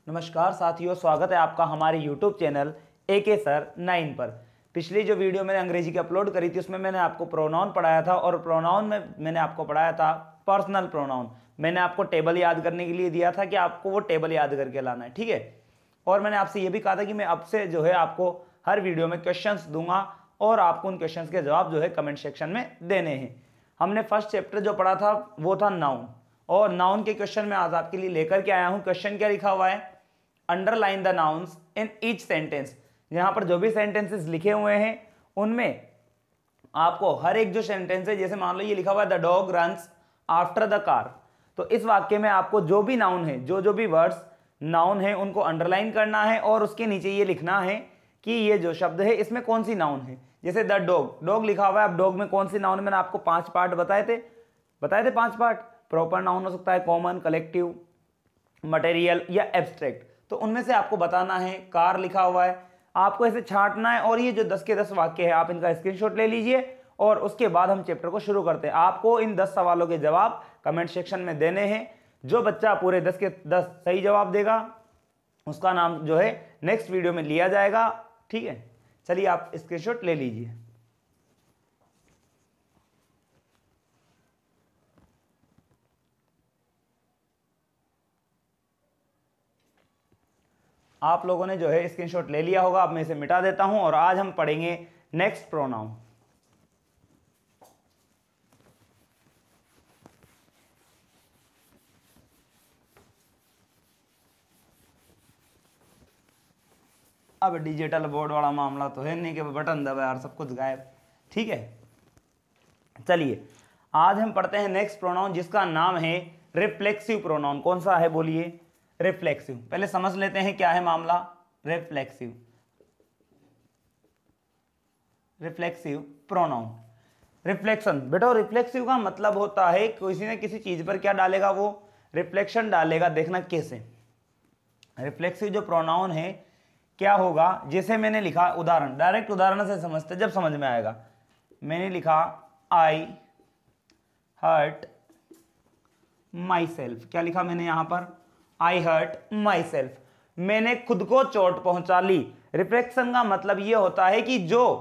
नमस्कार साथियों, स्वागत है आपका हमारे YouTube चैनल AK सर 9 पर। पिछली जो वीडियो मैंने अंग्रेजी की अपलोड करी थी उसमें मैंने आपको प्रोनाउन पढ़ाया था और प्रोनाउन में मैंने आपको पढ़ाया था पर्सनल प्रोनाउन। मैंने आपको टेबल याद करने के लिए दिया था कि आपको वो टेबल याद करके लाना है, ठीक है। और मैंने आपसे ये भी कहा था कि मैं अब से जो है आपको हर वीडियो में क्वेश्चंस दूंगा और आपको उन क्वेश्चंस के जवाब जो है कमेंट सेक्शन में देने हैं। हमने फर्स्ट चैप्टर जो पढ़ा था वो था नाउन, और नाउन के क्वेश्चन में आज आपके लिए लेकर के आया हूं। क्वेश्चन क्या लिखा हुआ है? Underline the nouns in each sentence. यहां पर जो भी सेंटेंसेस लिखे हुए हैं उनमें आपको हर एक जो सेंटेंस है, जैसे मान लो ये लिखा हुआ है the dog runs after the car, तो इस वाक्य में आपको जो भी नाउन है, जो भी वर्ड्स नाउन है उनको अंडरलाइन करना है और उसके नीचे ये लिखना है कि ये जो शब्द है इसमें कौन सी नाउन है। जैसे द डॉग, डॉग लिखा हुआ है, अब डॉग में कौन सी नाउन है? मैंने आपको 5 पार्ट बताए थे 5 पार्ट। प्रॉपर नाउन हो सकता है, कॉमन, कलेक्टिव, मटेरियल या एब्स्ट्रैक्ट, तो उनमें से आपको बताना है। कार लिखा हुआ है, आपको ऐसे छांटना है और ये जो 10 के 10 वाक्य है आप इनका स्क्रीनशॉट ले लीजिए और उसके बाद हम चैप्टर को शुरू करते हैं। आपको इन 10 सवालों के जवाब कमेंट सेक्शन में देने हैं। जो बच्चा पूरे 10 के 10 सही जवाब देगा उसका नाम जो है नेक्स्ट वीडियो में लिया जाएगा, ठीक है। चलिए आप स्क्रीनशॉट ले लीजिए। आप लोगों ने जो है स्क्रीनशॉट ले लिया होगा, अब मैं इसे मिटा देता हूं और आज हम पढ़ेंगे नेक्स्ट प्रोनाउन। अब डिजिटल बोर्ड वाला मामला तो है नहीं कि बटन दबाए और सब कुछ गायब, ठीक है। चलिए आज हम पढ़ते हैं नेक्स्ट प्रोनाउन जिसका नाम है रिफ्लेक्सिव प्रोनाउन। कौन सा है बोलिए? रिफ्लेक्सिव। पहले समझ लेते हैं क्या है मामला। Reflexive pronoun. रिफ्लेक्शन, बेटा रिफ्लेक्सिव का मतलब होता है किसी ने किसी चीज पर क्या डालेगा, वो रिफ्लेक्शन डालेगा। देखना कैसे। रिफ्लेक्सिव जो प्रोनाउन है क्या होगा, जैसे मैंने लिखा उदाहरण, डायरेक्ट उदाहरण से समझते जब समझ में आएगा। मैंने लिखा आई हर्ट माई सेल्फ। क्या लिखा मैंने यहां पर? आई हर्ट माई सेल्फ, मैंने खुद को चोट पहुंचा ली। रिफ्लेक्शन का मतलब यह होता है कि जो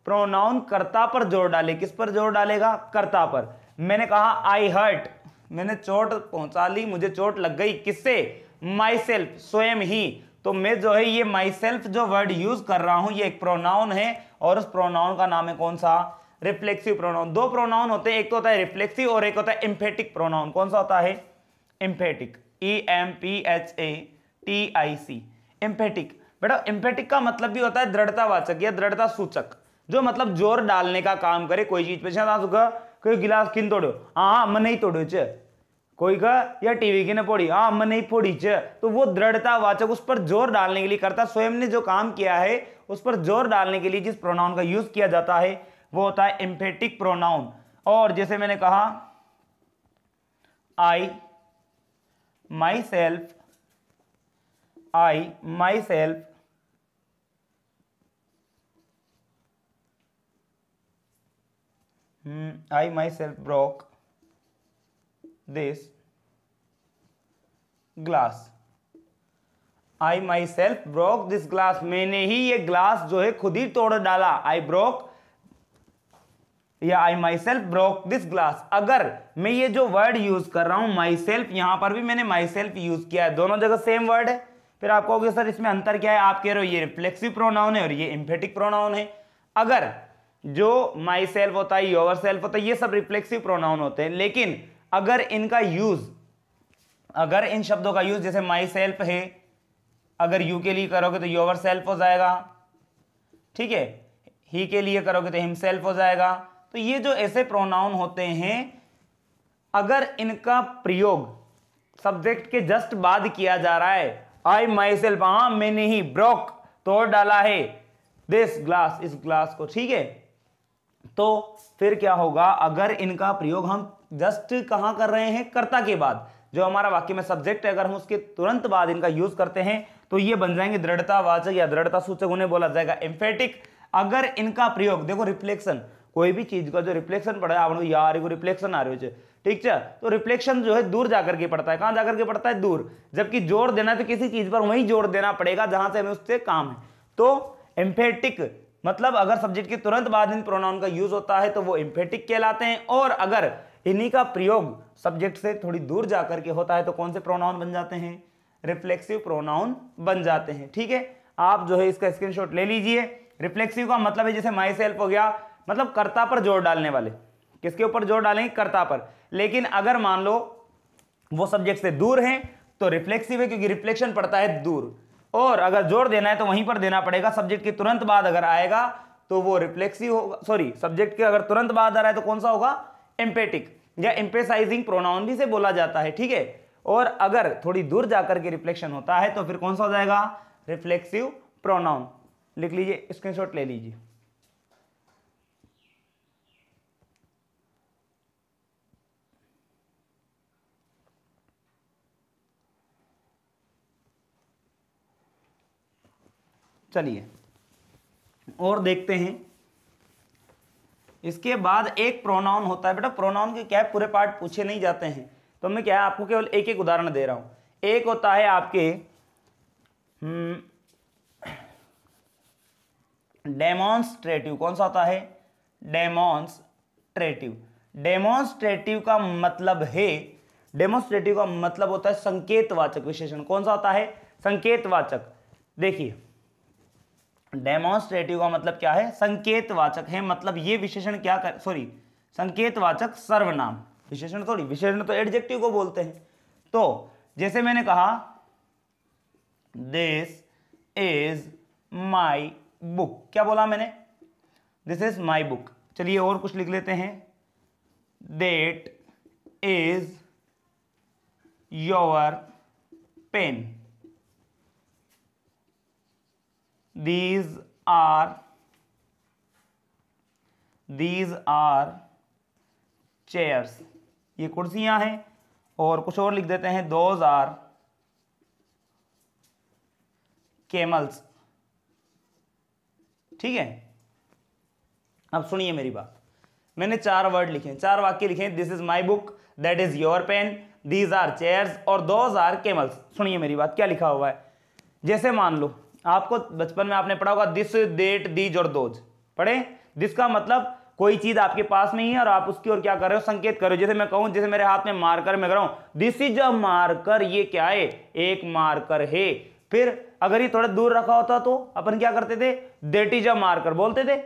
प्रोनाउन कर्ता पर जोर डाले। किस पर जोर डालेगा? कर्ता पर। मैंने कहा आई हर्ट, मैंने चोट पहुंचा ली, मुझे चोट लग गई। किससे? माई सेल्फ, स्वयं ही। तो मैं जो है ये माई सेल्फ जो वर्ड यूज कर रहा हूं ये एक प्रोनाउन है और उस प्रोनाउन का नाम है कौन सा? Reflexive pronoun. दो प्रोनाउन होते हैं, एक तो होता है रिफ्लेक्सिव और एक होता है एम्फेटिक प्रोनाउन। कौन सा होता है? Emphatic, EMPHATIC, emphatic. बेटा एम्फेटिक का मतलब भी होता है दृढ़तावाचक या दृढ़ता सूचक, जो मतलब जोर डालने का काम करे कोई चीज पे। कोई गिलास किन तोड़ो? हाँ मन नहीं तोड़ो च। कोई का या टीवी की ने फोड़ी? हाँ मन नहीं फोड़ी च। तो वो दृढ़तावाचक, उस पर जोर डालने के लिए करता, स्वयं ने जो काम किया है उस पर जोर डालने के लिए जिस प्रोनाउन का यूज किया जाता है वो होता है एम्फेटिक प्रोनाउन। और जैसे मैंने कहा I myself, I myself I myself broke this glass. I myself broke this glass, मैंने ही ये ग्लास जो है खुद ही तोड़ डाला। I broke या I myself broke this glass। अगर मैं ये जो वर्ड यूज कर रहा हूं myself, यहां पर भी मैंने myself यूज किया है, दोनों जगह सेम वर्ड है। फिर आप कहोगे सर इसमें अंतर क्या है? आप कह रहे हो ये रिफ्लेक्सिव प्रोनाउन है और ये एम्फेटिक प्रोनाउन है। अगर जो माई सेल्फ होता है, योर सेल्फ होता है, ये सब रिफ्लेक्सिव प्रोनाउन होते हैं, लेकिन अगर इनका यूज, अगर इन शब्दों का यूज जैसे माई सेल्फ है, अगर यू के लिए करोगे तो योर सेल्फ हो जाएगा, ठीक है। ही के लिए करोगे तो हिमसेल्फ हो जाएगा। तो ये जो ऐसे प्रोनाउन होते हैं, अगर इनका प्रयोग सब्जेक्ट के जस्ट बाद किया जा रहा है, आई माई सेल्फ, हाँ मैंने ही, ब्रोक तोड़ डाला है, दिस ग्लास, इस ग्लास को, ठीक है। तो फिर क्या होगा? अगर इनका प्रयोग हम जस्ट कहां कर रहे हैं? कर्ता के बाद। जो हमारा वाक्य में सब्जेक्ट है, अगर हम उसके तुरंत बाद इनका यूज करते हैं तो ये बन जाएंगे दृढ़तावाचक या दृढ़ता सूचक, उन्हें बोला जाएगा एम्फेटिक। अगर इनका प्रयोग, देखो रिफ्लेक्शन, कोई भी चीज का जो रिफ्लेक्शन पड़ा है, आप यार रिफ्लेक्शन आ रही है, ठीक है। तो रिफ्लेक्शन जो है दूर जाकर के पड़ता है, कहां जाकर के पड़ता है, दूर। जबकि जोर देना है तो किसी चीज पर वहीं जोर देना पड़ेगा जहां से हमें उससे काम है। तो एम्फेटिक मतलब अगर सब्जेक्ट के तुरंत बाद इन प्रोनाउन का यूज होता है तो वो एम्फेटिक कहलाते हैं, और अगर इन्हीं का प्रयोग सब्जेक्ट से थोड़ी दूर जाकर के होता है तो कौन से प्रोनाउन बन जाते हैं, रिफ्लेक्सिव प्रोनाउन बन जाते हैं। ठीक है, आप जो है इसका स्क्रीनशॉट ले लीजिए। रिफ्लेक्सिव का मतलब है जैसे माई सेल्फ हो गया, मतलब कर्ता पर जोर डालने वाले। किसके ऊपर जोर डालेंगे, कर्ता पर। लेकिन अगर मान लो वो सब्जेक्ट से दूर है तो रिफ्लेक्सिव है, क्योंकि रिफ्लेक्शन पड़ता है दूर, और अगर जोर देना है तो वहीं पर देना पड़ेगा। सब्जेक्ट के तुरंत बाद अगर आएगा तो वो रिफ्लेक्सिव होगा, सॉरी सब्जेक्ट के अगर तुरंत बाद आ रहा है तो कौन सा होगा, एम्पेटिक या एम्पेसाइजिंग प्रोनाउन भी से बोला जाता है। ठीक है, और अगर थोड़ी दूर जाकर के रिफ्लेक्शन होता है तो फिर कौन सा हो जाएगा, रिफ्लेक्सिव प्रोनाउन। लिख लीजिए, स्क्रीनशॉट ले लीजिए। चलिए और देखते हैं। इसके बाद एक प्रोनाउन होता है। बेटा प्रोनाउन के क्या है, पूरे पार्ट पूछे नहीं जाते हैं, तो मैं क्या है आपको केवल एक एक उदाहरण दे रहा हूं। एक होता है आपके डेमोन्स्ट्रेटिव। कौन सा होता है, डेमोन्स्ट्रेटिव। डेमोन्स्ट्रेटिव का मतलब है, डेमोन्स्ट्रेटिव का मतलब होता है संकेतवाचक विशेषण। कौन सा होता है, संकेतवाचक। देखिए डेमोन्स्ट्रेटिव का मतलब क्या है, संकेतवाचक है। मतलब ये विशेषण क्या कर, सॉरी संकेतवाचक सर्वनाम, विशेषण थोड़ी, विशेषण तो एडजेक्टिव को बोलते हैं। तो जैसे मैंने कहा दिस इज माई बुक, क्या बोला मैंने, दिस इज माई बुक। चलिए और कुछ लिख लेते हैं, that is your pen, these are chairs, ये कुर्सियां हैं। और कुछ और लिख देते हैं, those are camels। ठीक है, अब सुनिए मेरी बात। मैंने 4 वर्ड लिखे, 4 वाक्य लिखे, this is my book, that is your pen, these are chairs और दोज आर केमल्स। सुनिए मेरी बात, क्या लिखा हुआ है। जैसे मान लो आपको बचपन में आपने पढ़ा होगा दिस, देट, दीज और दोज, पढ़े। दिस का मतलब कोई चीज आपके पास में ही है और आप उसकी ओर क्या कर रहे हो, संकेत कर रहे हो। जैसे मैं कहूं, जैसे मेरे हाथ में मार्कर मैं कर रहा हूं, दिस इज अ मार्कर, ये क्या है, एक मार्कर है। फिर अगर ये थोड़ा दूर रखा होता तो अपन क्या करते थे, दैट इज अ मार्कर बोलते थे।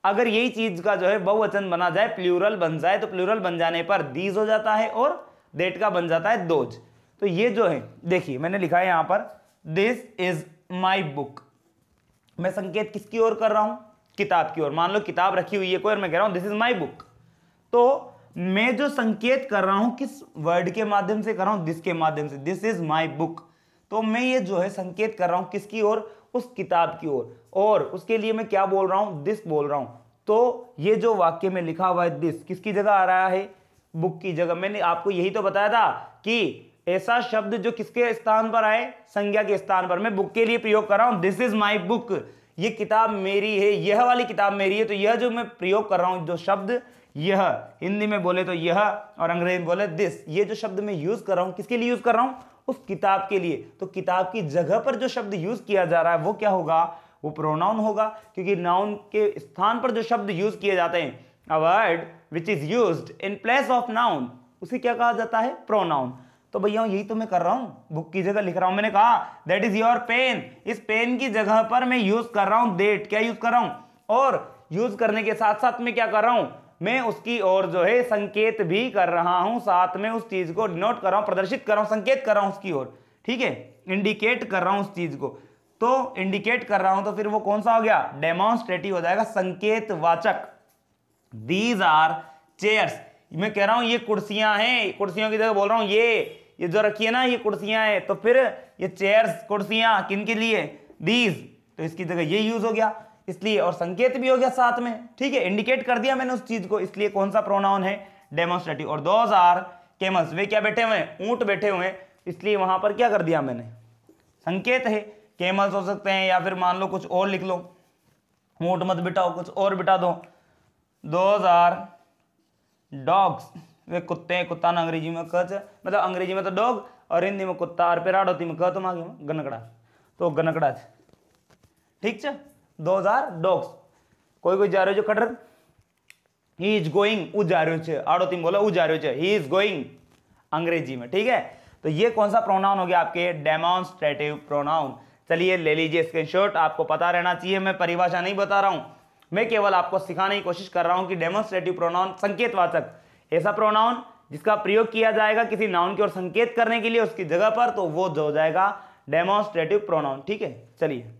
अगर यही चीज का जो है बहुवचन बना जाए, प्लूरल बन जाए, तो प्लूरल बन जाने पर दीज हो जाता है और दैट का बन जाता है दोज। तो ये जो है देखिए मैंने लिखा है यहां पर, दिस इज माई बुक। मैं संकेत किसकी ओर कर रहा हूं, किताब की ओर। मान लो किताब रखी हुई है कोई और मैं कह रहा हूं दिस इज माई बुक, तो मैं जो संकेत कर रहा हूं किस वर्ड के माध्यम से कर रहा हूं, दिस के माध्यम से, दिस इज माई बुक। तो मैं ये जो है संकेत कर रहा हूं किसकी ओर, उस किताब की ओर, और उसके लिए मैं क्या बोल रहा हूं, दिस बोल रहा हूं। तो ये जो वाक्य में लिखा हुआ है दिस किसकी जगह आ रहा है, बुक की जगह। मैंने आपको यही तो बताया था कि ऐसा शब्द जो किसके स्थान पर आए, संज्ञा के स्थान पर। मैं बुक के लिए प्रयोग कर रहा हूं, दिस इज माई बुक, ये किताब मेरी है, यह वाली किताब मेरी है। तो यह जो मैं प्रयोग कर रहा हूं, जो शब्द यह, हिंदी में बोले तो यह और अंग्रेजी में बोले दिस, ये जो शब्द मैं यूज कर रहा हूं किसके लिए यूज कर रहा हूं, उस किताब के लिए। तो किताब की जगह पर जो शब्द यूज किया जा रहा है वो क्या होगा, वो प्रोनाउन होगा, क्योंकि नाउन के स्थान पर जो शब्द यूज किए जाते हैं, a word which is used in place of noun, उसे क्या कहा जाता है, प्रोनाउन। तो भैया यही तो मैं कर रहा हूं, बुक की जगह लिख रहा हूं। मैंने कहा दैट इज योर पेन, इस पेन की जगह पर मैं यूज कर रहा हूं दैट, क्या यूज कर रहा हूं, और यूज करने के साथ साथ मैं क्या कर रहा हूं, मैं उसकी ओर जो है संकेत भी कर रहा हूं, साथ में उस चीज को डिनोट कर रहा हूं, प्रदर्शित कर रहा हूं, संकेत कर रहा हूं उसकी ओर। ठीक है, इंडिकेट कर रहा हूं उस चीज को। तो इंडिकेट कर रहा हूं तो फिर वो कौन सा हो गया, डेमोन्स्ट्रेटिव हो जाएगा, संकेतवाचक। दीज आर चेयर्स, मैं कह रहा हूं ये कुर्सियां हैं, कुर्सियों की जगह बोल रहा हूं ये जो रखी है ना ये कुर्सियां हैं, तो फिर ये चेयर्स कुर्सियां किन के लिए, दीज, तो इसकी जगह ये यूज हो गया, इसलिए, और संकेत भी हो गया साथ में। ठीक है, इंडिकेट कर दिया मैंने उस चीज को, इसलिए कौन सा प्रोनाउन है, डेमोन्स्ट्रेटिव। और दोज आर केमल्स, वे क्या बैठे हुए हैं, ऊंट बैठे हुए हैं, इसलिए वहां पर क्या कर दिया मैंने, संकेत है। केमल्स हो सकते हैं, या फिर मान लो कुछ और लिख लो, ऊंट मत बिठाओ, कुछ और बिठा दो, दोज आर डॉग्स, वे कुत्ते हैं, कुत्ता ना अंग्रेजी में कच, मतलब अंग्रेजी में तो डॉग और हिंदी में कुत्ता, और पेराड होती में क, तो मांगे में गनकड़ा, तो गनकड़ा है। ठीक है, 2000 डॉग्स। कोई कोई जा रहे जो खटर, ही इज गोइंग, उ जा रहे हो, आड़ोती में बोला उ जा रहे हो, ही इज गोइंग अंग्रेजी में। ठीक है, तो ये कौन सा प्रोनाउन हो गया आपके, डेमोन्स्ट्रेटिव प्रोनाउन। चलिए ले लीजिए स्क्रीनशॉट, आपको पता रहना चाहिए, मैं परिभाषा नहीं बता रहा हूं, मैं केवल आपको सिखाने की कोशिश कर रहा हूं कि डेमोन्स्ट्रेटिव प्रोनाउन संकेतवाचक, ऐसा प्रोनाउन जिसका प्रयोग किया जाएगा किसी नाउन की ओर संकेत करने के लिए उसकी जगह पर, तो वो जो हो जाएगा डेमोन्स्ट्रेटिव प्रोनाउन। ठीक है, चलिए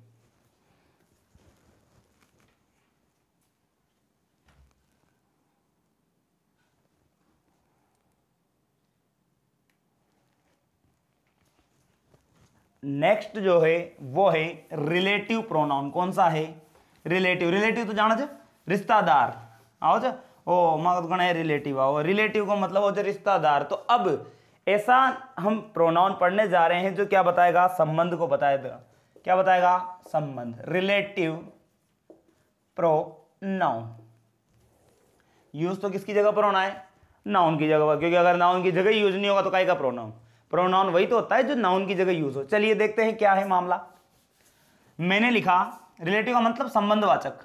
नेक्स्ट जो है वो है रिलेटिव प्रोनाउन। कौन सा है, रिलेटिव। रिलेटिव तो जानो छे, रिश्तेदार। आओ छे, ओ मगज गण है रिलेटिव, आओ रिलेटिव को मतलब हो जाए रिश्तेदार। तो अब ऐसा हम प्रोनाउन पढ़ने जा रहे हैं जो क्या बताएगा, संबंध को बताएगा। क्या बताएगा, संबंध। रिलेटिव प्रोनाउन यूज तो किसकी जगह पर होना है, नाउन की जगह पर, क्योंकि अगर नाउन की जगह यूज नहीं होगा तो काय का प्रोनाउन। प्रोनाउन वही तो होता है जो नाउन की जगह यूज हो। चलिए देखते हैं क्या है मामला। मैंने लिखा रिलेटिव का मतलब संबंधवाचक,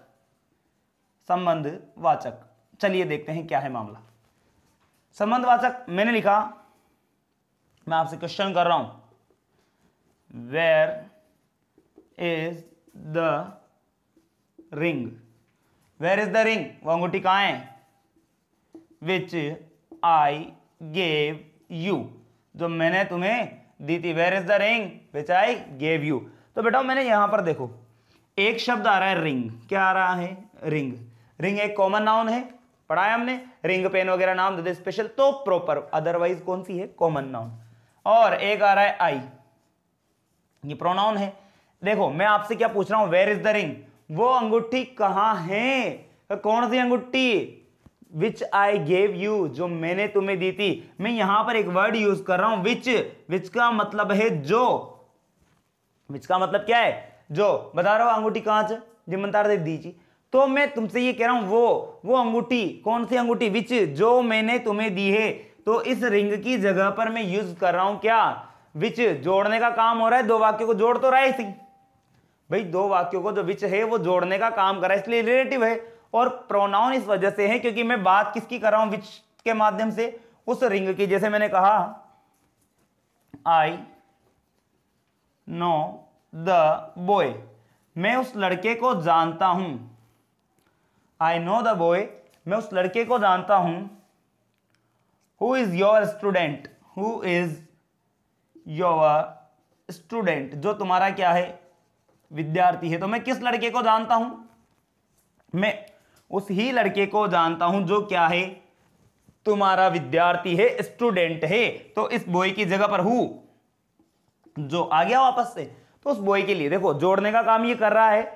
संबंधवाचक। चलिए देखते हैं क्या है मामला। संबंधवाचक मैंने लिखा, मैं आपसे क्वेश्चन कर रहा हूं, where is the ring. Where is the ring, वो अंगूठी कहां है, विच आई गेव यू, जो मैंने तुम्हें दी थी। Where is the ring which I gave you. तो बेटा मैंने यहां पर देखो एक शब्द आ रहा है रिंग। क्या आ रहा है, रिंग। रिंग एक कॉमन नाउन है, पढ़ाया हमने, रिंग पेन वगैरह नाम दे दे स्पेशल तो प्रॉपर, अदरवाइज कौन सी है, कॉमन नाउन। और एक आ रहा है आई, ये प्रोनाउन है। देखो मैं आपसे क्या पूछ रहा हूं, वेयर इज द रिंग, वो अंगूठी कहां है, कौन सी अंगूठी, विच आई गेव यू, जो मैंने तुम्हें दी थी। मैं यहां पर एक वर्ड यूज कर रहा हूं विच, विच का मतलब है जो, विच का मतलब क्या है, जो बता रहा हूं अंगूठी कहां से जिम्मेदार दे दीजिए। तो मैं तुमसे ये कह रहा हूं वो अंगूठी, कौन सी अंगूठी, विच, जो मैंने तुम्हें दी है। तो इस रिंग की जगह पर मैं यूज कर रहा हूं क्या, विच। जोड़ने का काम हो रहा है, दो वाक्यों को जोड़ तो रहा है इसी भाई, दो वाक्यों को जो विच है वो जोड़ने का काम कर रहा है, इसलिए रिलेटिव है। और प्रोनाउन इस वजह से है क्योंकि मैं बात किसकी कर रहा हूं, विच के माध्यम से, उस रिंग की। जैसे मैंने कहा आई नो द बॉय, मैं उस लड़के को जानता हूं। आई नो द बॉय, मैं उस लड़के को जानता हूं। Who is your student, who is your student, जो तुम्हारा क्या है, विद्यार्थी है। तो मैं किस लड़के को जानता हूं, मैं उस ही लड़के को जानता हूं जो क्या है, तुम्हारा विद्यार्थी है, स्टूडेंट है। तो इस बॉय की जगह पर हु जो आ गया वापस से, तो उस बॉय के लिए देखो जोड़ने का काम ये कर रहा है।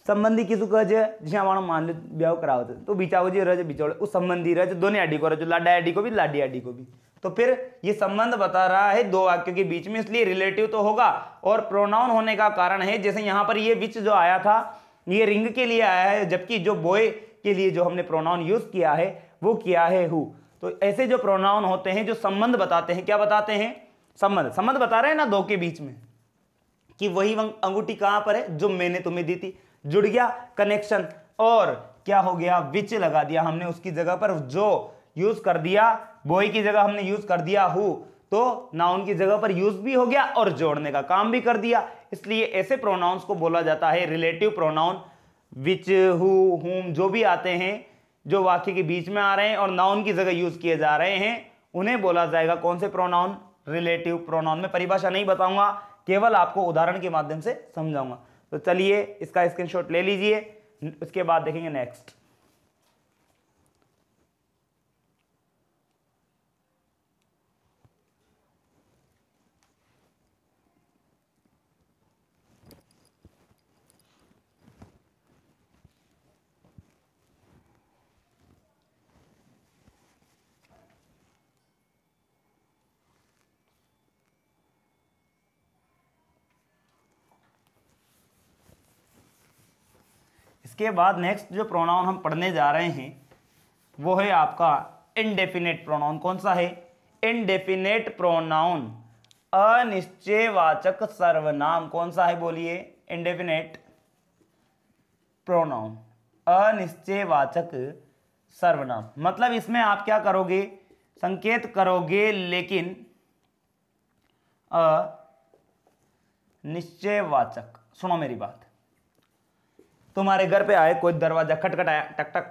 संबंधी किसको कहे जिसे हमारा मान लो ब्याह कराओ तो बिचाओ जी रज बिचौड़े, उस संबंधी रज दोनों आडी को रज, लाडा आडी को भी लाडी आडी को भी। तो फिर ये संबंध बता रहा है दो वाक्यों के बीच में, इसलिए रिलेटिव तो होगा। और प्रोनाउन होने का कारण है, जैसे यहां पर ये विच जो आया था ये रिंग के लिए आया है, जबकि जो बॉय के लिए जो हमने प्रोनाउन यूज किया है वो किया है हु। तो ऐसे जो प्रोनाउन होते हैं जो संबंध बताते हैं, क्या बताते हैं, संबंध। संबंध बता रहे हैं ना दो के बीच में, कि वही अंगूठी कहां पर है जो मैंने तुम्हें दी थी, जुड़ गया कनेक्शन। और क्या हो गया, विच लगा दिया हमने उसकी जगह पर, जो यूज कर दिया बॉय की जगह हमने यूज कर दिया हु, तो नाउन की जगह पर यूज भी हो गया और जोड़ने का काम भी कर दिया। इसलिए ऐसे प्रोनाउंस को बोला जाता है रिलेटिव प्रोनाउन। विच, हु, हुम जो भी आते हैं, जो वाक्य के बीच में आ रहे हैं और नाउन की जगह यूज किए जा रहे हैं, उन्हें बोला जाएगा कौन से प्रोनाउन, रिलेटिव प्रोनाउन। में परिभाषा नहीं बताऊंगा, केवल आपको उदाहरण के माध्यम से समझाऊंगा। तो चलिए इसका स्क्रीनशॉट ले लीजिए, उसके बाद देखेंगे नेक्स्ट। इसके बाद नेक्स्ट जो प्रोनाउन हम पढ़ने जा रहे हैं वो है आपका इंडेफिनेट प्रोनाउन। कौन सा है? इंडेफिनेट प्रोनाउन, अनिश्चयवाचक सर्वनाम। कौन सा है बोलिए? इंडेफिनेट प्रोनाउन, अनिश्चयवाचक सर्वनाम। मतलब इसमें आप क्या करोगे? संकेत करोगे लेकिन अनिश्चयवाचक। सुनो मेरी बात, तुम्हारे घर पे आए, कोई दरवाजा खटखटाया, टक टक,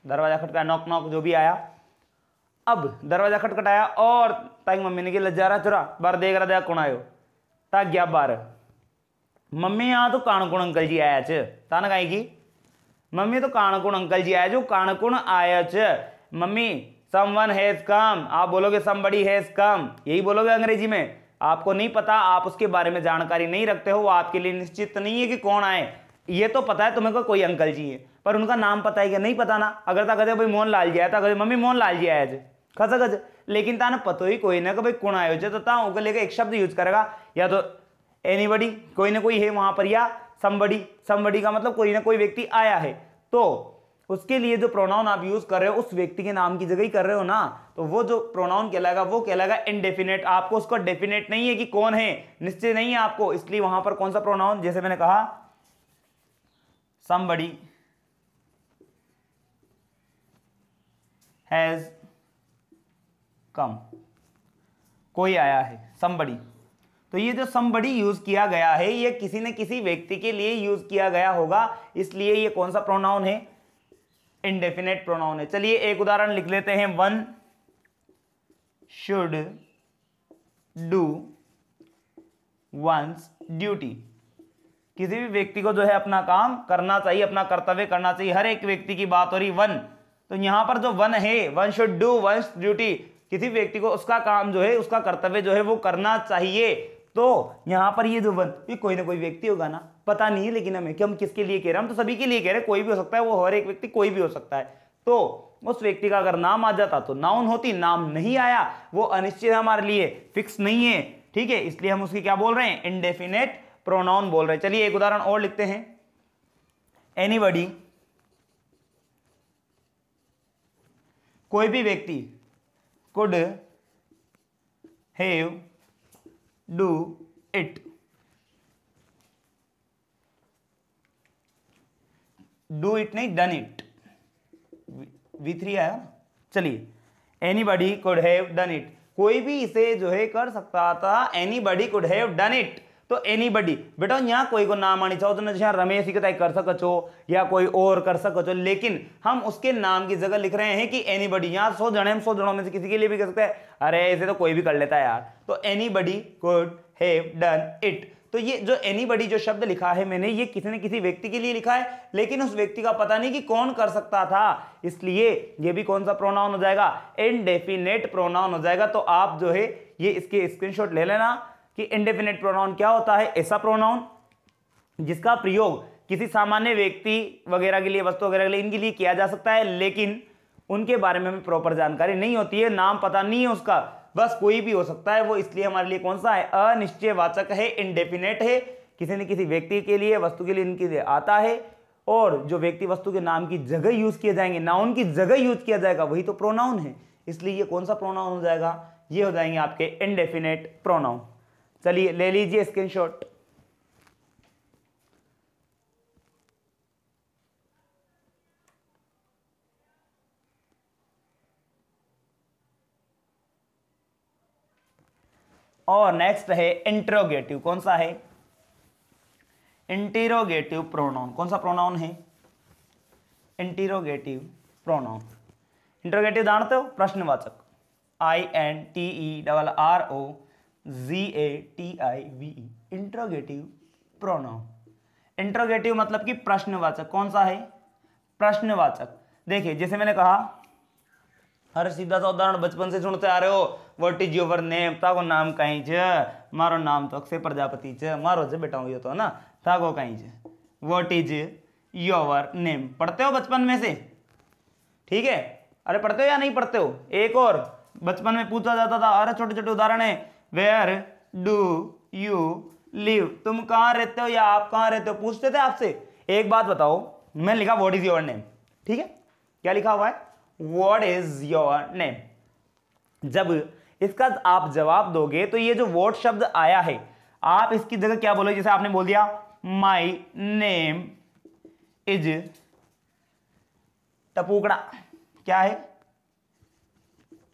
दरवाजा खटखटाया, नॉक नॉक, जो भी आया। अब दरवाजा खटखटाया और ताकि मम्मी ने कि लज्जा रहा चुरा बार देख रहा कौन आयो, ता गया बार। मम्मी यहाँ तो कानकुण अंकल जी आया च, तान कहीं की मम्मी तो कानकुण अंकल जी आया, जो कानकुण आया च। मम्मी समवन हैज कम, आप बोलोगे समबडी हैज कम, यही बोलोगे अंग्रेजी में। आपको नहीं पता, आप उसके बारे में जानकारी नहीं रखते हो, वो आपके लिए निश्चित नहीं है कि कौन आए। ये तो पता है तुम्हें को कोई अंकल जी है, पर उनका नाम पता है क्या? नहीं पता ना। अगर ता कहते भाई मोहन लाल जी आया, था मम्मी मोहन लाल जी आया खस खस, लेकिन ताने पतो ही कोई ना कि भाई कौन आयो तो ता उनके लेकर एक शब्द यूज करेगा, या तो एनीबडी, कोई ना कोई है वहां पर, या समबडी। समबडी का मतलब कोई ना कोई व्यक्ति आया है, तो उसके लिए जो प्रोनाउन आप यूज कर रहे हो उस व्यक्ति के नाम की जगह ही कर रहे हो ना, तो वो जो प्रोनाउन कहलाएगा वो कहलाएगा इंडेफिनेट। आपको उसको डेफिनेट नहीं है कि कौन है, निश्चय नहीं है आपको, इसलिए वहां पर कौन सा प्रोनाउन, जैसे मैंने कहा somebody has come, कोई आया है, somebody। तो ये जो somebody यूज किया गया है ये किसी न किसी व्यक्ति के लिए यूज किया गया होगा, इसलिए ये कौन सा प्रोनाउन है? इंडेफिनेट प्रोनाउन है। चलिए एक उदाहरण लिख लेते हैं। One should do once duty. किसी भी व्यक्ति को जो है अपना काम करना चाहिए, अपना कर्तव्य करना चाहिए। हर एक व्यक्ति की बात हो रही वन, तो यहां पर जो वन है, one should do once duty, किसी व्यक्ति को उसका काम जो है, उसका कर्तव्य जो है वो करना चाहिए। तो यहां पर ये जो वन, ये कोई ना कोई व्यक्ति होगा ना, पता नहीं है लेकिन हमें कि हम किसके लिए कह रहे हैं। हम तो सभी के लिए कह रहे हैं, कोई भी हो सकता है, वो हर एक व्यक्ति कोई भी हो सकता है। तो उस व्यक्ति का अगर नाम आ जाता तो नाउन होती, नाम नहीं आया, वो अनिश्चित हमारे लिए, फिक्स नहीं है, ठीक है, इसलिए हम उसकी क्या बोल रहे हैं? इंडेफिनेट प्रोनाउन बोल रहे हैं। चलिए एक उदाहरण और लिखते हैं। एनीबडी, कोई भी व्यक्ति, could have do it, do it नहीं डन इट, V3 आया ना। चलिए anybody could have done it, कोई भी इसे जो है कर सकता था। Anybody could have done it, तो एनीबडी बेटा यहाँ कोई को नाम आनी चाहो तो ना, जहाँ रमेश ही कर सको या कोई और कर सको, लेकिन हम उसके नाम की जगह लिख रहे हैं कि एनीबडी। यहाँ 100 जने, हम 100 जनों में से किसी के लिए भी कर सकते हैं, अरे इसे तो कोई भी कर लेता है यार। तो anybody could have done it, तो ये जो एनीबडी जो शब्द लिखा है मैंने, ये किसी न किसी व्यक्ति के लिए लिखा है, लेकिन उस व्यक्ति का पता नहीं कि कौन कर सकता था, इसलिए ये भी कौन सा प्रोनाउन हो जाएगा? इंडेफिनेट प्रोनाउन हो जाएगा। तो आप जो है ये इसके स्क्रीनशॉट ले लेना कि इंडेफिनेट प्रोनाउन क्या होता है। ऐसा प्रोनाउन जिसका प्रयोग किसी सामान्य व्यक्ति वगैरह के लिए, वस्तु वगैरह के लिए, इनके लिए किया जा सकता है, लेकिन उनके बारे में हमें प्रॉपर जानकारी नहीं होती है, नाम पता नहीं है उसका, बस कोई भी हो सकता है वो, इसलिए हमारे लिए कौन सा है? अनिश्चयवाचक है, इंडेफिनेट है, किसी न किसी व्यक्ति के लिए, वस्तु के लिए, इनके लिए आता है। और जो व्यक्ति वस्तु के नाम की जगह यूज किए जाएंगे, नाउन की जगह यूज किया जाएगा, वही तो प्रोनाउन है, इसलिए ये कौन सा प्रोनाउन हो जाएगा? ये हो जाएंगे आपके इंडेफिनेट प्रोनाउन। चलिए ले लीजिए स्क्रीनशॉट। और नेक्स्ट है इंटरोगेटिव। कौन सा है? Interrogative pronoun. कौन सा प्रोनाउन है? Interrogative pronoun. इंटरोगेटिव जानते हो? प्रश्नवाचक, INTERROGATIVE, इंटरोगेटिव प्रोनाउन। इंटरोगेटिव मतलब कि प्रश्नवाचक। कौन सा है? प्रश्नवाचक। देखिए जैसे मैंने कहा, अरे सीधा सा उदाहरण बचपन से सुनते आ रहे हो, व्हाट इज योर नेम, ताको नाम कहीं छ, मारो नाम तो अक्षय प्रजापति छ, मारो छ बेटा ये तो ना, ताको कहीं छ, व्हाट इज योर नेम। पढ़ते हो बचपन में से? ठीक है, अरे पढ़ते हो या नहीं पढ़ते हो? एक और बचपन में पूछा जाता था, अरे छोटे छोटे उदाहरण है, वेयर डू यू लिव, तुम कहाँ रहते हो या आप कहाँ रहते हो, पूछते थे आपसे। एक बात बताओ, मैं लिखा व्हाट इज योर नेम, ठीक है, क्या लिखा हुआ है? What is your name. जब इसका आप जवाब दोगे तो ये जो व्हाट शब्द आया है आप इसकी जगह क्या बोलोगे, जैसे आपने बोल दिया माई नेम इज टपुकड़ा। क्या है?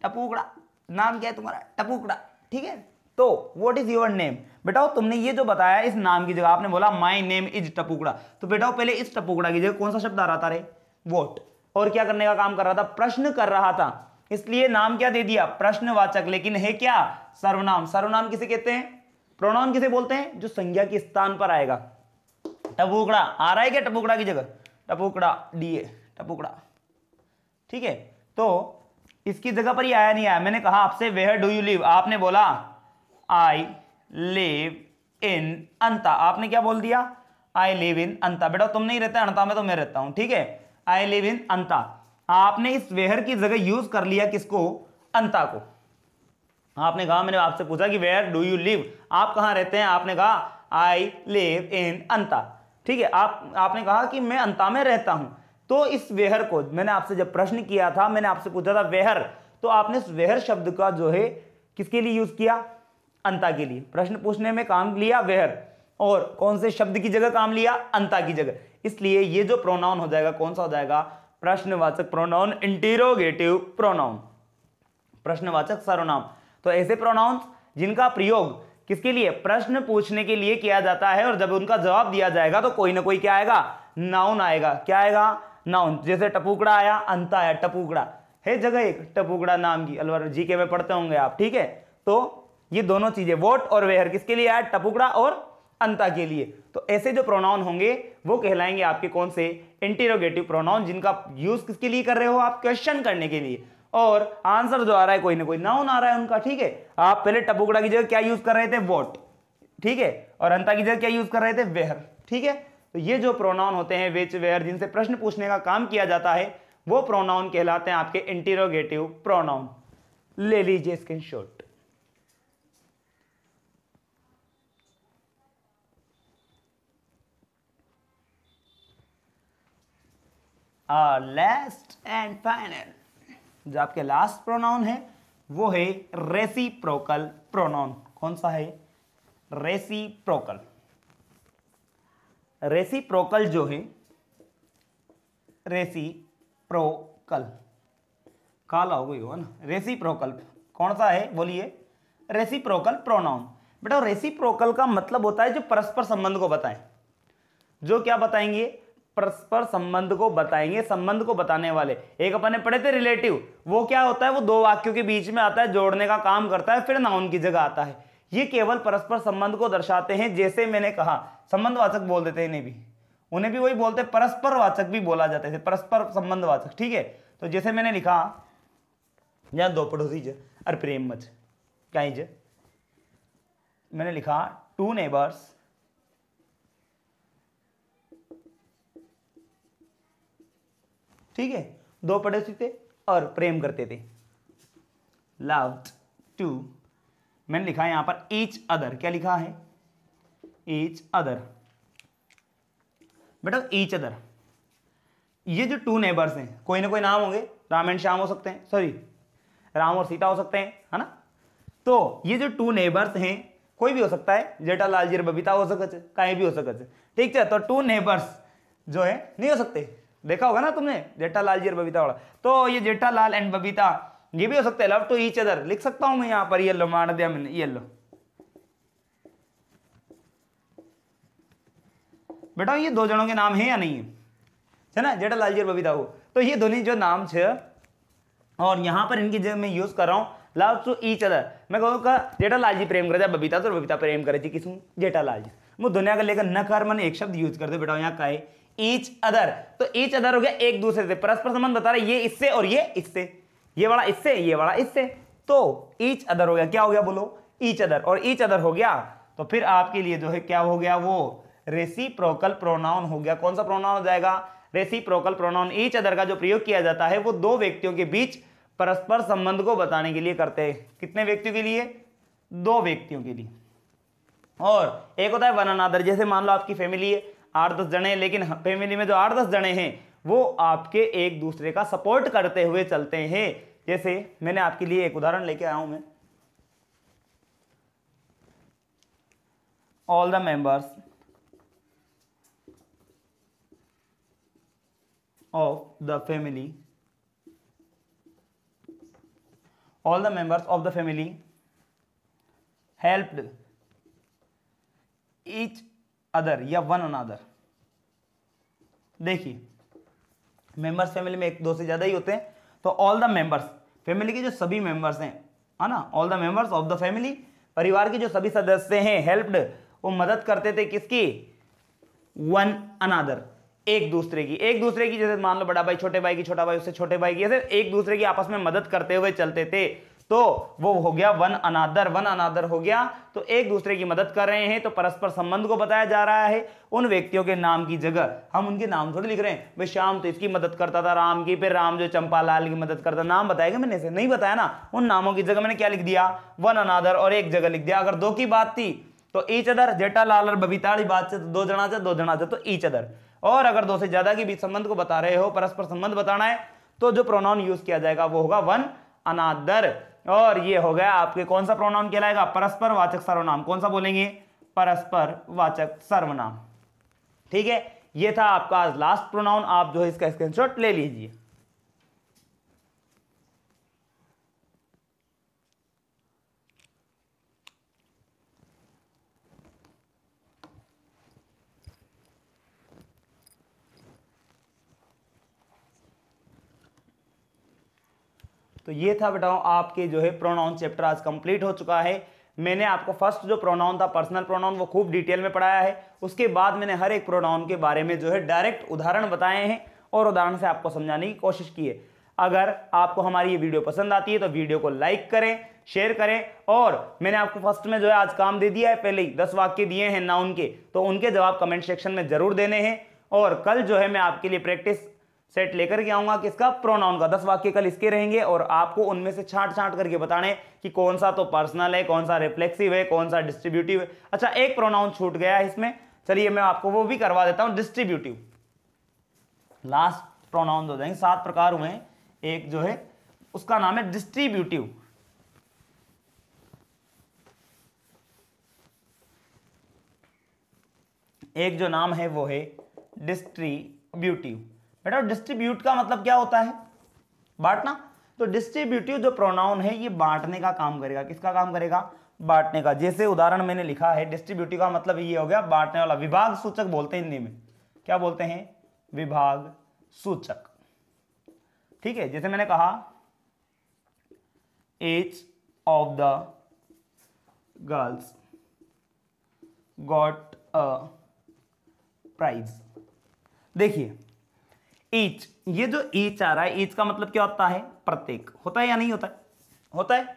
टपुकड़ा। नाम क्या है तुम्हारा? टपुकड़ा। ठीक है, तो व्हाट इज योर नेम। बेटाओ तुमने ये जो बताया इस नाम की जगह आपने बोला माई नेम इज टपुकड़ा, तो बेटाओ पहले इस टपुकड़ा की जगह कौन सा शब्द आ रहा था रे? व्हाट। और क्या करने का काम कर रहा था? प्रश्न कर रहा था, इसलिए नाम क्या दे दिया? प्रश्नवाचक। लेकिन है क्या? सर्वनाम। सर्वनाम किसे कहते हैं? प्रोनाउन किसे बोलते हैं? जो संज्ञा के स्थान पर आएगा। टपुकड़ा आ रहा है क्या टपुकड़ा की जगह? टपुकड़ा, डीए, टपुकड़ा। ठीक है, तो इसकी जगह पर ही आया नहीं आया। मैंने कहा आपसे वेयर डू यू लिव, आपने बोला आई लिव इन अंता। आपने क्या बोल दिया? आई लिव इन अंता। बेटा तुम नहीं रहता अंता में, तो मैं रहता हूं। ठीक है, आई लिव इन अंता। आपने इस वेयर की जगह यूज कर लिया किसको? अंता को। आपने कहा, मैंने आपसे पूछा कि वेयर डू यू लिव, आप कहां रहते हैं? आपने कहा आई लिव इन अंता। ठीक है, आपने कहा कि मैं अंता में रहता हूं। तो इस वेहर को मैंने आपसे जब प्रश्न किया था, मैंने आपसे पूछा था वेहर, तो आपने इस वेहर शब्द का जो है किसके लिए यूज किया? अंता के लिए। प्रश्न पूछने में काम लिया वेहर, और कौन से शब्द की जगह काम लिया? अंता की जगह। इसलिए ये जो प्रोनाउन हो जाएगा कौन सा हो जाएगा? प्रश्नवाचक प्रोनाउन, इंटेरोगेटिव प्रोनाउन, प्रश्नवाचक सर्वनाम। तो ऐसे प्रोनाउंस जिनका प्रयोग किसके लिए? प्रश्न पूछने के लिए किया जाता है, और जब उनका जवाब दिया जाएगा तो कोई ना कोई क्या आएगा? नाउन आएगा। क्या आएगा? नाउन। जैसे टपुकड़ा आया, अंता आया, टपुकड़ा है जगह एक टपुकड़ा नाम की, अलवर जीके में पढ़ते होंगे आप। ठीक है, तो ये दोनों चीजें व्हाट और वेयर किसके लिए आया? टपुकड़ा और अंता के लिए। तो ऐसे जो प्रोनाउन होंगे वो कहलाएंगे आपके कौन से? इंटेरोगेटिव प्रोनाउन, जिनका यूज किसके लिए कर रहे हो आप? क्वेश्चन करने के लिए, और आंसर जो आ रहा है कोई ना कोई नाउन आ रहा है उनका। ठीक है, आप पहले टपुकड़ा की जगह क्या यूज कर रहे थे? व्हाट। ठीक है, और अंता की जगह क्या यूज कर रहे थे? वेयर। ठीक है, तो ये जो प्रोनाउन होते हैं विच, वेयर, जिनसे प्रश्न पूछने का काम किया जाता है, वो प्रोनाउन कहलाते हैं आपके इंटेरोगेटिव प्रोनाउन। ले लीजिए स्क्रीनशॉट। लास्ट एंड फाइनल जो आपके लास्ट प्रोनाउन है वो है रेसिप्रोकल प्रोनाउन। कौन सा है? रेसिप्रोकल। रेसिप्रोकल जो है, रेसिप्रोकल काला हो गई हो ना, रेसिप्रोकल कौन सा है? बोलिए। Reciprocal pronoun. बेटा रेसिप्रोकल का मतलब होता है जो परस्पर संबंध को बताएं। जो क्या बताएंगे? परस्पर संबंध को बताएंगे, संबंध को बताने वाले। एक अपन ने पढ़े थे रिलेटिव, वो क्या होता है? वो दो वाक्यों के बीच में आता है, जोड़ने का काम करता है, फिर नाउन की जगह आता है। ये केवल परस्पर संबंध को दर्शाते हैं। जैसे मैंने कहा संबंधवाचक बोल देते हैं, उन्हें भी वही बोलते, परस्पर वाचक भी बोला जाता है, परस्पर संबंधवाचक। ठीक है, तो जैसे मैंने लिखा यहां दो पड़ोसी ज और प्रेम मच कहीं ज, मैंने लिखा टू नेबर्स ठीक है, दो पड़ोसी थे और प्रेम करते थे, लव्ड टू। मैंने लिखा है यहां पर ईच अदर। क्या लिखा है? Each other. बेटा ईच अदर, ये जो टू नेबर्स हैं, कोई ना कोई नाम होंगे, राम एंड श्याम हो सकते हैं, सॉरी राम और सीता हो सकते हैं, है ना। तो ये जो टू नेबर्स हैं, कोई भी हो सकता है, जेठालाल जी और बबीता हो सकते, कहीं भी हो सकते। ठीक है, तो टू नेबर्स जो है नहीं हो सकते, देखा होगा ना तुमने जेठालाल जी और बबीता वाला। तो ये जेठालाल एंड बबीता ये भी हो सकते हैं। लव टू ईच अदर लिख सकता हूं मैं यहां पर, येलो मार दिया मैंने, येलो। बेटा ये दो जनों के नाम है या नहीं है ना, जेठालाल जी और बबीता हो। तो ये दोनों जो नाम छे, और यहां पर इनकी जगह मैं यूज कर रहा हूं लव टू ईच अदर। मैं कहूँगा जेठालाल जी प्रेम करे बबीता तो, बबीता प्रेम करे थी किसू? जेठालाल जी। मैं दुनिया का लेकर नकार मैंने एक शब्द यूज कर दे बेटा, यहाँ का है ईच अदर। तो ईच अदर हो गया एक दूसरे से, परस्पर संबंध बता रहे, ये इससे और ये इससे, ये वाला इससे, ये वाला इससे। तो ईच अदर हो गया, क्या हो गया बोलो? Each other. और ईच अदर हो गया तो फिर आपके लिए जो है क्या हो गया? वो रेसिप्रोकल प्रोनाउन हो गया। कौन सा प्रोनाउन हो जाएगा? Reciprocal pronoun. ईच अदर का जो प्रयोग किया जाता है वो दो व्यक्तियों के बीच परस्पर संबंध को बताने के लिए करते हैं। कितने व्यक्तियों के लिए? दो व्यक्तियों के लिए। और एक होता है वन अनदर। जैसे मान लो आपकी फैमिली है 8-10 जने, लेकिन फैमिली में जो 8-10 जने हैं वो आपके एक दूसरे का सपोर्ट करते हुए चलते हैं। जैसे मैंने आपके लिए एक उदाहरण लेके आया हूं मैं, all the members of the family, all the members of the family helped each other या one another। देखिए मेंबर्स फैमिली में एक दो से ज्यादा ही होते हैं, तो ऑल द मेंबर्स फैमिली के जो सभी मेंबर्स हैं, है ना, all the members of the family, परिवार के जो सभी सदस्य हैं, हेल्प्ड वो मदद करते थे किसकी, वन अनदर, एक दूसरे की, जैसे मान लो बड़ा भाई छोटे भाई की, छोटा भाई उससे छोटे भाई की, ऐसे एक दूसरे की आपस में मदद करते हुए चलते थे, तो वो हो गया वन अनादर हो गया। तो एक दूसरे की मदद कर रहे हैं, तो परस्पर संबंध को बताया जा रहा है। उन व्यक्तियों के नाम की जगह हम उनके नाम थोड़ी लिख रहे हैं, भाई श्याम तो इसकी मदद करता था राम की, फिर राम जो चंपालाल की मदद करता, नाम बताएगा मैंने से नहीं बताया ना, उन नामों की जगह मैंने क्या लिख दिया, वन अनादर, और एक जगह लिख दिया। अगर दो की बात थी तो ईच अदर, जेठालाल और बबीताड़ी बात से तो दो जना से तो ईच अदर, और अगर दो से ज्यादा के बीच संबंध को बता रहे हो, परस्पर संबंध बताना है, तो जो प्रोनाउन यूज किया जाएगा वो होगा वन अनादर। और ये हो गया आपके कौन सा प्रोनाउन कहलाएगा, परस्पर वाचक सर्वनाम। कौन सा बोलेंगे, परस्पर वाचक सर्वनाम। ठीक है, ये था आपका आज लास्ट प्रोनाउन। आप जो है इसका स्क्रीनशॉट ले लीजिए। तो ये था बेटाओ आपके जो है प्रोनाउन चैप्टर आज कंप्लीट हो चुका है। मैंने आपको फर्स्ट जो प्रोनाउन था पर्सनल प्रोनाउन वो खूब डिटेल में पढ़ाया है। उसके बाद मैंने हर एक प्रोनाउन के बारे में जो है डायरेक्ट उदाहरण बताए हैं और उदाहरण से आपको समझाने की कोशिश की है। अगर आपको हमारी ये वीडियो पसंद आती है तो वीडियो को लाइक करें, शेयर करें। और मैंने आपको फर्स्ट में जो है आज काम दे दिया है, पहले ही 10 वाक्य दिए हैं नाउन के, तो उनके जवाब कमेंट सेक्शन में जरूर देने हैं। और कल जो है मैं आपके लिए प्रैक्टिस सेट लेकर के आऊंगा किसका, प्रोनाउन का। 10 वाक्य कल इसके रहेंगे और आपको उनमें से छांट करके बताने कि कौन सा तो पर्सनल है, कौन सा रिफ्लेक्सिव है, कौन सा डिस्ट्रीब्यूटिव है। अच्छा, एक प्रोनाउन छूट गया है इसमें, चलिए मैं आपको वो भी करवा देता हूं, डिस्ट्रीब्यूटिव। लास्ट प्रोनाउन हो जाएंगे, 7 प्रकार हुए हैं, एक जो है उसका नाम है डिस्ट्रीब्यूटिव। एक जो नाम है वो है डिस्ट्रीब्यूटिव। बेटा डिस्ट्रीब्यूट का मतलब क्या होता है, बांटना। तो डिस्ट्रीब्यूटिव जो प्रोनाउन है ये बांटने का काम करेगा। किसका काम करेगा, बांटने का। जैसे उदाहरण मैंने लिखा है, डिस्ट्रीब्यूटिव का मतलब ये हो गया बांटने वाला। विभाग सूचक बोलते हैं हिंदी में, क्या बोलते हैं, विभाग सूचक। ठीक है, जैसे मैंने कहा each of the girls got a prize। देखिए ईच, ये जो ईच आ रहा है, ईच का मतलब क्या होता है, प्रत्येक। होता है या नहीं होता है, होता है।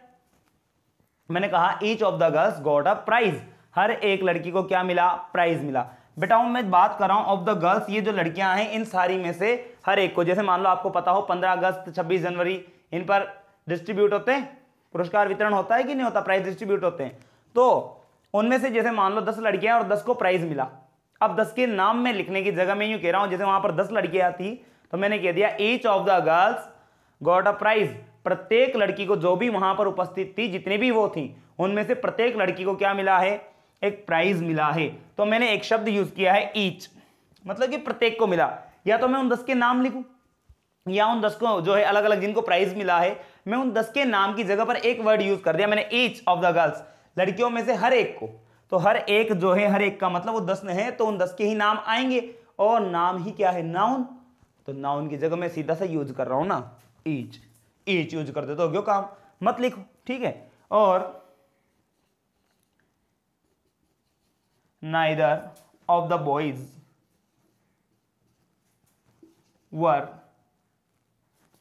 मैंने कहा each of the girls got a prize, हर एक लड़की को क्या मिला, प्राइज मिला। बेटा मैं बात कर रहा हूं ऑफ द गर्ल्स, ये जो लड़कियां हैं इन सारी में से हर एक को। जैसे मान लो आपको पता हो 15 अगस्त 26 जनवरी इन पर डिस्ट्रीब्यूट होते हैं, पुरस्कार वितरण होता है कि नहीं होता, प्राइज डिस्ट्रीब्यूट होते हैं। तो उनमें से जैसे मान लो 10 लड़कियां और 10 को प्राइज मिला। अब 10 के नाम में लिखने की जगह मैं यूं कह रहा हूं, जैसे वहां पर 10 लड़कियां थी तो मैंने कह दिया each of the girls got a prize. प्रत्येक लड़की को, जो भी वहां पर उपस्थित थी, जितनी भी वो थी, उनमें से प्रत्येक लड़की को क्या मिला है, एक प्राइज मिला है। तो मैंने एक शब्द यूज किया है ईच, मतलब कि प्रत्येक को मिला। या तो मैं उन 10 के नाम लिखूं या उन 10 को जो है अलग अलग जिनको प्राइज मिला है, मैं उन 10 के नाम की जगह पर एक वर्ड यूज कर दिया मैंने, ईच ऑफ द गर्ल्स, लड़कियों में से हर एक को। तो हर एक जो है, हर एक का मतलब वो 10 है, तो उन 10 के ही नाम आएंगे। और नाम ही क्या है, नाउन। तो नाउन की जगह मैं सीधा सा यूज कर रहा हूं ना, ईच। ईच यूज कर दे तो हो गया काम, मत लिखो, ठीक है। और neither of the boys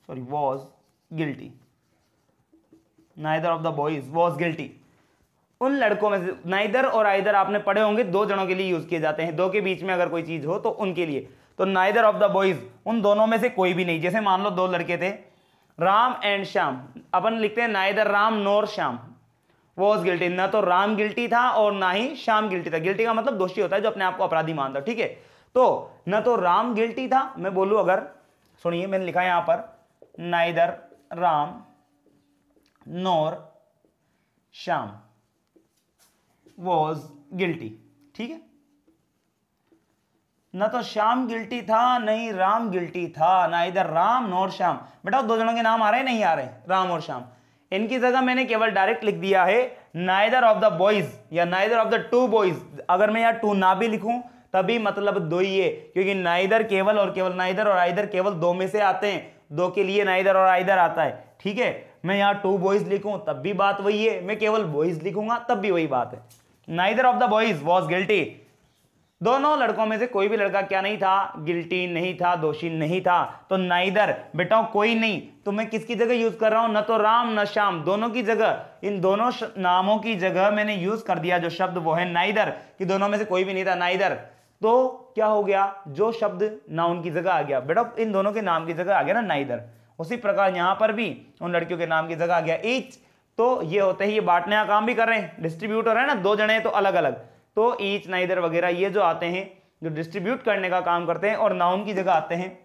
was guilty। neither of the boys was guilty, उन लड़कों में से neither और either आपने पढ़े होंगे, दो जनों के लिए यूज किए जाते हैं, दो के बीच में अगर कोई चीज हो तो उनके लिए। तो neither of the boys, उन दोनों में से कोई भी नहीं। जैसे मान लो 2 लड़के थे, राम एंड श्याम, अपन लिखते हैं neither Ram NOR Shyam was guilty. ना तो राम गिल्टी था और ना ही श्याम गिल्टी था। गिल्टी का मतलब दोषी होता है, जो अपने आप को अपराधी मानता है, ठीक है। तो न तो राम गिल्टी था, मैं बोलूं अगर सुनिए, मैंने लिखा है यहां पर neither Ram NOR Shyam was guilty. ठीक है, ना तो श्याम गिल्टी था, नहीं राम गिल्टी था, ना इधर राम नोर श्याम। बेटा दो जनों के नाम आ रहे नहीं आ रहे, राम और श्याम। इनकी जगह मैंने केवल डायरेक्ट लिख दिया है नाइदर ऑफ द बॉयज या neither of the two boys. अगर मैं यहाँ टू ना भी लिखूं तभी मतलब दो ही है, क्योंकि नाइदर केवल और केवल, नाइदर और आइदर केवल दो में से आते हैं, दो के लिए नाइदर और आइदर आता है। ठीक है, मैं यहाँ टू बॉयज लिखूं तब भी बात वही है, मैं केवल बॉयज लिखूंगा तब भी वही बात है। Neither of the boys was guilty, दोनों लड़कों में से कोई भी लड़का क्या नहीं था, गिल्टी नहीं था, दोषी नहीं था। तो नाइदर बेटा कोई नहीं, तो मैं किसकी जगह यूज कर रहा हूं, न तो राम न श्याम, दोनों की जगह, इन दोनों नामों की जगह मैंने यूज कर दिया जो शब्द वो है नाइदर, कि दोनों में से कोई भी नहीं था, नाइदर। तो क्या हो गया, जो शब्द नाउन की जगह आ गया, बेटा इन दोनों के नाम की जगह आ गया ना नाइदर। उसी प्रकार यहां पर भी उन लड़कियों के नाम की जगह आ गया ईच। तो ये होते ही ये बांटने का काम भी कर रहे हैं, डिस्ट्रीब्यूटर है ना, दो जने तो अलग अलग, तो ईच नाइदर वगैरह ये जो आते हैं जो डिस्ट्रीब्यूट करने का काम करते हैं और नाउन की जगह आते हैं,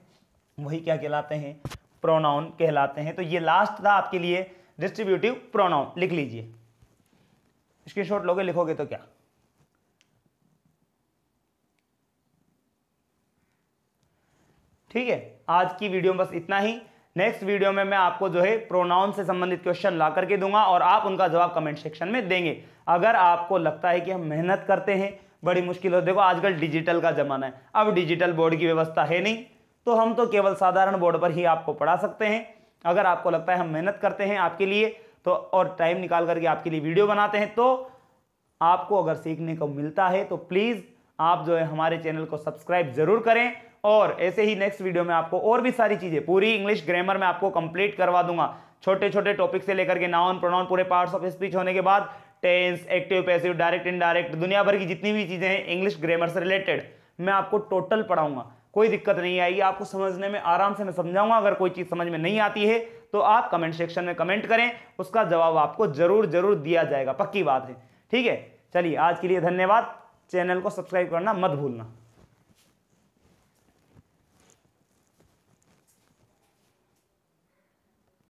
वही क्या कहलाते हैं, प्रोनाउन कहलाते हैं। तो ये लास्ट था आपके लिए डिस्ट्रीब्यूटिव प्रोनाउन, लिख लीजिए, स्क्रीनशॉट लोगे लिखोगे तो क्या। ठीक है, आज की वीडियो में बस इतना ही। नेक्स्ट वीडियो में मैं आपको जो है प्रोनाउन से संबंधित क्वेश्चन ला करके दूंगा और आप उनका जवाब कमेंट सेक्शन में देंगे। अगर आपको लगता है कि हम मेहनत करते हैं, बड़ी मुश्किल हो, देखो आजकल डिजिटल का जमाना है, अब डिजिटल बोर्ड की व्यवस्था है नहीं, तो हम तो केवल साधारण बोर्ड पर ही आपको पढ़ा सकते हैं। अगर आपको लगता है हम मेहनत करते हैं आपके लिए तो, और टाइम निकाल करके आपके लिए वीडियो बनाते हैं, तो आपको अगर सीखने को मिलता है तो प्लीज आप जो है हमारे चैनल को सब्सक्राइब जरूर करें। और ऐसे ही नेक्स्ट वीडियो में आपको और भी सारी चीजें, पूरी इंग्लिश ग्रामर में आपको कंप्लीट करवा दूंगा, छोटे छोटे टॉपिक से लेकर के नाउन प्रोनाउन पूरे पार्ट्स ऑफ स्पीच होने के बाद tense, active, passive, direct, indirect, दुनिया भर की जितनी भी चीजें हैं इंग्लिश ग्रामर से रिलेटेड मैं आपको टोटल पढ़ाऊंगा। कोई दिक्कत नहीं आएगी, आपको समझने में आराम से मैं समझाऊंगा। अगर कोई चीज समझ में नहीं आती है तो आप कमेंट सेक्शन में कमेंट करें, उसका जवाब आपको जरूर जरूर दिया जाएगा, पक्की बात है। ठीक है, चलिए आज के लिए धन्यवाद, चैनल को सब्सक्राइब करना मत भूलना।